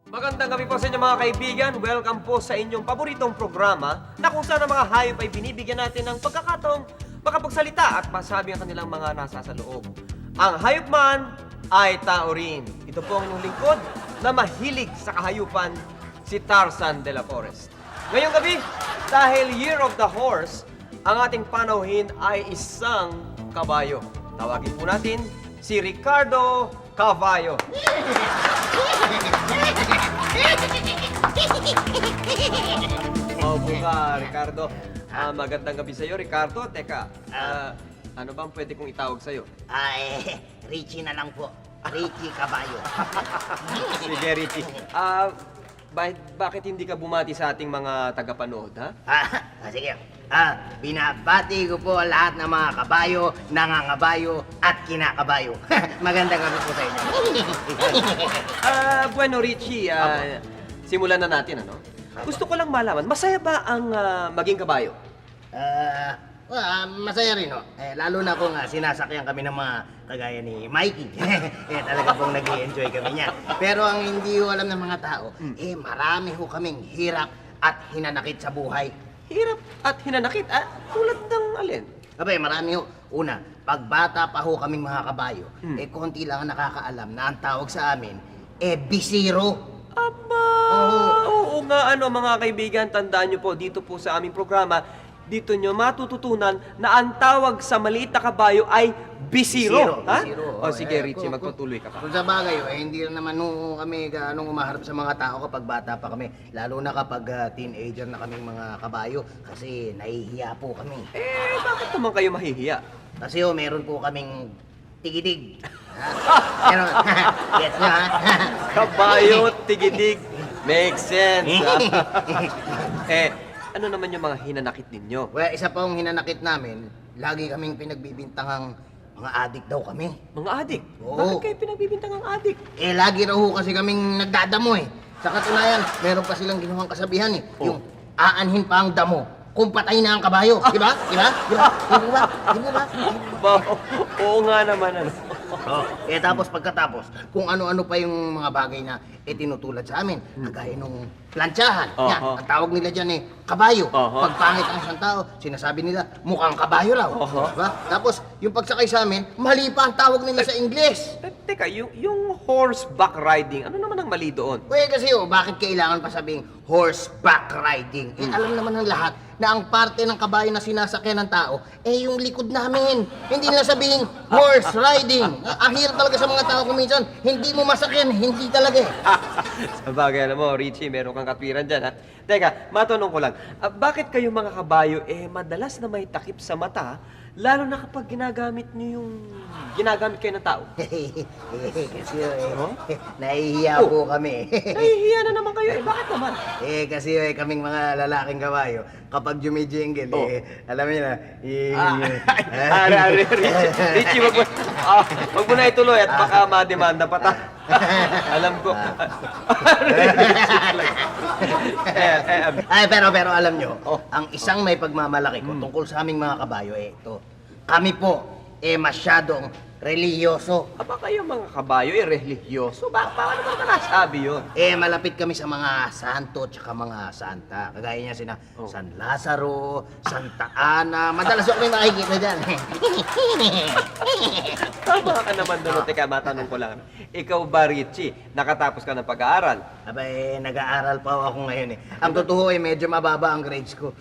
Magandang gabi po sa inyo mga kaibigan. Welcome po sa inyong paboritong programa na kung saan ang mga hayop ay binibigyan natin ng pagkakataong makapagsalita at masabi ang kanilang mga nasa sa loob. Ang hayop man ay tao rin. Ito po ang inyong lingkod na mahilig sa kahayupan, si Tarzan de la Forest. Ngayong gabi, dahil Year of the Horse, ang ating panauhin ay isang kabayo. Tawagin po natin si Ricardo Cavallo. Opo ka, Ricardo. Magandang gabi sa'yo, Ricardo. Teka, ano bang pwede kong itawag sa'yo? Richie na lang po. Richie Caballo. Sige, Richie. Bakit hindi ka bumati sa ating mga tagapanood, ha? Sige. Binabati ko po lahat ng mga kabayo, nangangabayo, at kinakabayo. Magandang gabi po sa inyo. Bueno, Richie, simulan na natin, ano? Gusto ko lang malaman, masaya ba ang maging kabayo? Masaya rin, ho. Lalo na kung sinasakyan kami ng mga kagaya ni Mikey. Talaga pong nag-i-enjoy kami niya. Pero ang hindi ho alam ng mga tao, marami ho kaming hirap at hinanakit sa buhay. Hirap at hinanakit, tulad ng alin? Abay, marami ho. Una, pagbata pa ho kaming mga kabayo, konti lang ang nakakaalam na ang tawag sa amin, bisiro. Aba! Oo nga, mga kaibigan, tandaan nyo po, dito po sa aming programa, dito nyo matututunan na ang tawag sa maliit na kabayo ay bisiro. Ha? Bisiro. O sige, Richie, magpatuloy ka pa. Kung sa bagay, hindi na naman kami gaanong umaharap sa mga tao kapag bata pa kami. Lalo na kapag teenager na kaming mga kabayo kasi nahihiya po kami. Bakit naman kayo mahihiya? Kasi meron po kaming tigidig. Pero, yes nyo ha? Kabayo, tigidig, makes sense. Ano naman yung mga hinanakit ninyo? Well, isa pong hinanakit namin, lagi kaming pinagbibintangang mga adik daw kami. Mga adik? Oo. Bakit kayo pinagbibintang ang adik? Lagi raw ho kasi kaming nagdadamo eh. Sa katunayan, meron pa silang ginawang kasabihan eh. Yung aanhin pa ang damo kung patay na ang kabayo. Di ba? Di ba? Di ba? Di ba? Di ba? Oo nga naman, ano. Tapos pagkatapos, kung ano-ano pa yung mga bagay na tinutulad sa amin, kagaya nung plantsahan. Yan, ang tawag nila dyan kabayo. Pag pangit ang isang tao, sinasabi nila, mukhang kabayo raw. Diba? Tapos, yung pagsakay sa amin, mali pa ang tawag nila sa Ingles. Teka, yung horseback riding, ano naman ang mali doon? Kasi bakit kailangan pa sabing horseback riding? Alam naman ng lahat na ang parte ng kabayo na sinasakyan ng tao, yung likod namin. Hindi nila sabihin horse riding. Ang hirap talaga sa mga tao kung minsan, hindi mo masakyan, hindi talaga eh. Sa bagay, alam mo, Richie, meron kang katwiran dyan, ha? Teka, matanong ko lang, bakit kayo mga kabayo, madalas na may takip sa mata, lalo na kapag ginagamit kayo ng tao? Kasi nahihiya po kami. Nahihiya na naman kayo, bakit naman? Kasi kaming mga lalaking kabayo, kapag jumijingle, alam niyo na, Richie, wag mo na ituloy at baka mademanda pa ta. Alam ko. Pero alam nyo, ang isang may pagmamalaki ko tungkol sa aming mga kabayo, ito. Kami po, masyadong reliyoso. Aba kayo mga kabayo, religyoso. Paano naman nasabi yun? Malapit kami sa mga santo tsaka mga santa. Kagaya niya sina San Lazaro, Santa Ana. Madalas ako may makikita dyan. Tama ka naman doon. Teka, matanong ko lang. Ikaw ba, Richie, nakatapos ka ng pag-aaral? Nag-aaral pa ako ngayon eh. Ang totoo medyo mababa ang grades ko.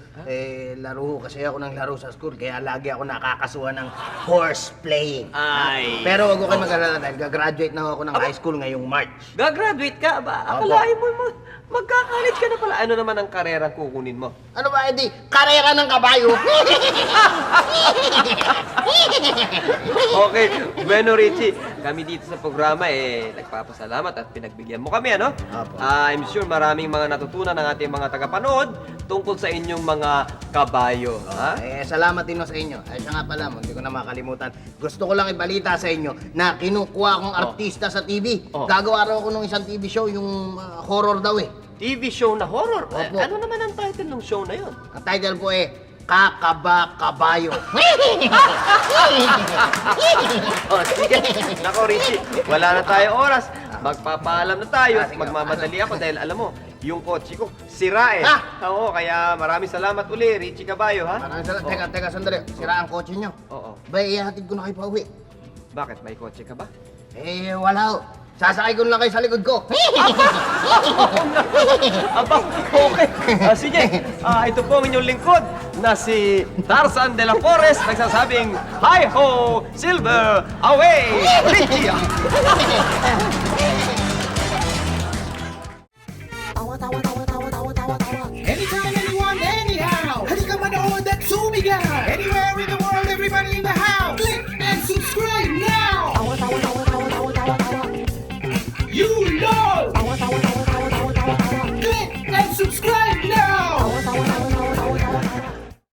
Laro kasi ako ng laro sa school, kaya lagi ako nakakasuhan ng horse playing. Pero wag ko kayo mag-alala dahil gagraduate na ako ng high school ngayong March. Gagraduate ka ba? Akalain mo, magkakalit ka na pala. Ano naman ang karerang kukunin mo? Ano ba, edi? Karera ng kabayo! Okay, bueno Richie, kami dito sa programa nagpapasalamat at pinagbigyan mo kami, ano? Apo. I'm sure maraming mga natutunan ng ating mga tagapanood tungkol sa inyong mga kabayo. Ha? Salamat din sa inyo. Siya nga pala, hindi ko na makalimutan. Gusto ko lang ibalita sa inyo na kinukuha akong artista sa TV. Gagawa raw ako ng isang TV show, yung horror daw eh. TV show na horror? Opo. Ano naman ang title ng show na yon? Ang title po Kakaba-Kabayo. Sige. Nako, Richie, wala na tayong oras. magpapaalam na tayo at Sige, magmamadali ako dahil alam mo, yung kotse ko, sira eh. Ha? Oo, kaya maraming salamat uli, Richie Caballo, ha? Maraming salamat. Oo. Teka, sandali. Sira ang kotse nyo. Oo. Ba, ihatid ko na kayo pa uwi. Bakit? May kotse ka ba? Eh, wala ho. Sasakay ko na lang kayo sa likod ko. Aba, okay. Sige, ito po ang inyong lingkod na si Tarzan de la Forest nagsasabing, Hi-ho, Silver, away, Richie!